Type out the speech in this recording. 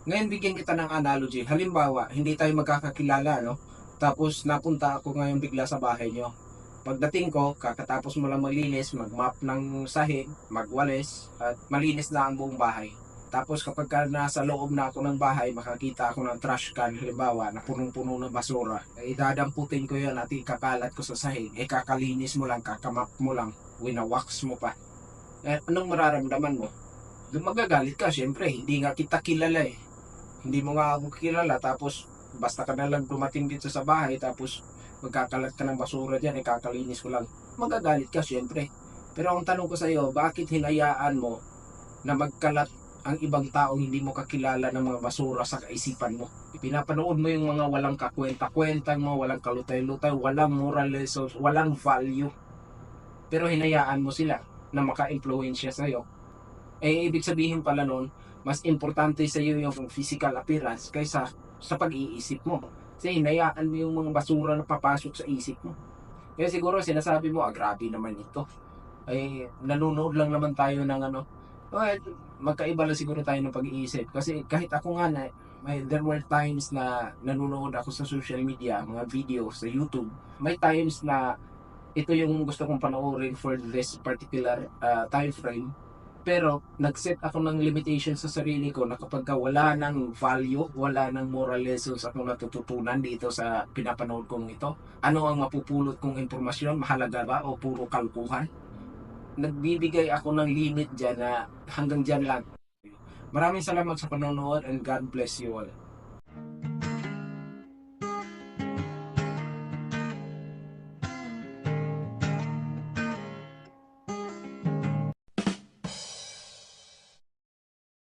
Ngayon bigyan kita ng analogy. Halimbawa, hindi tayo magkakakilala, no? Tapos napunta ako ngayon bigla sa bahay nyo. Pagdating ko, kakatapos mo lang maglinis, mag-mop ng sahig, magwalis, at malinis na ang buong bahay. Tapos kapag ka nasa loob na ako ng bahay, makakita ako ng trash can, halimbawa, na punong-puno ng basura. Eh, idadamputin ko yun at ikakalat ko sa sahig. Eh, kakalinis mo lang, kakamap mo lang, winawax mo pa. Eh, anong mararamdaman mo? Magagalit ka, syempre, hindi nga kita kilala eh. Hindi mo nga ako kilala, tapos basta ka na lang dumating dito sa bahay, tapos magkakalat ka ng basura dyan, kakalinis ko lang. Magagalit ka, syempre. Pero ang tanong ko sa iyo, bakit hinayaan mo na magkalat ang ibang taong hindi mo kakilala ng mga basura sa kaisipan mo? Pinapanood mo yung mga walang kakwenta-kwentang mo, walang kalutay-lutay, walang moral lessons, walang value. Pero hinayaan mo sila na maka-impluensya sa'yo. Eh, ibig sabihin pala nun, mas importante sa iyo yung physical appearance kaysa sa pag-iisip mo. Kasi hinayaan mo yung mga basura na papasok sa isip mo. Kaya siguro sinasabi mo, grabe naman ito. Ay, nanonood lang naman tayo ng ano. Well, magkaiba lang siguro tayo ng pag-iisip. Kasi kahit ako nga na, there were times na nanonood ako sa social media, mga videos sa YouTube. May times na ito yung gusto kong panoorin for this particular time frame. Pero nag-set ako ng limitation sa sarili ko na kapag wala ng value, wala ng moral lessons akong natututunan dito sa pinapanood kong ito, ano ang mapupulot kong impormasyon, mahalaga ba o puro kalkuhan? Nagbibigay ako ng limit dyan na hanggang dyan lang. Maraming salamat sa panonood and God bless you all.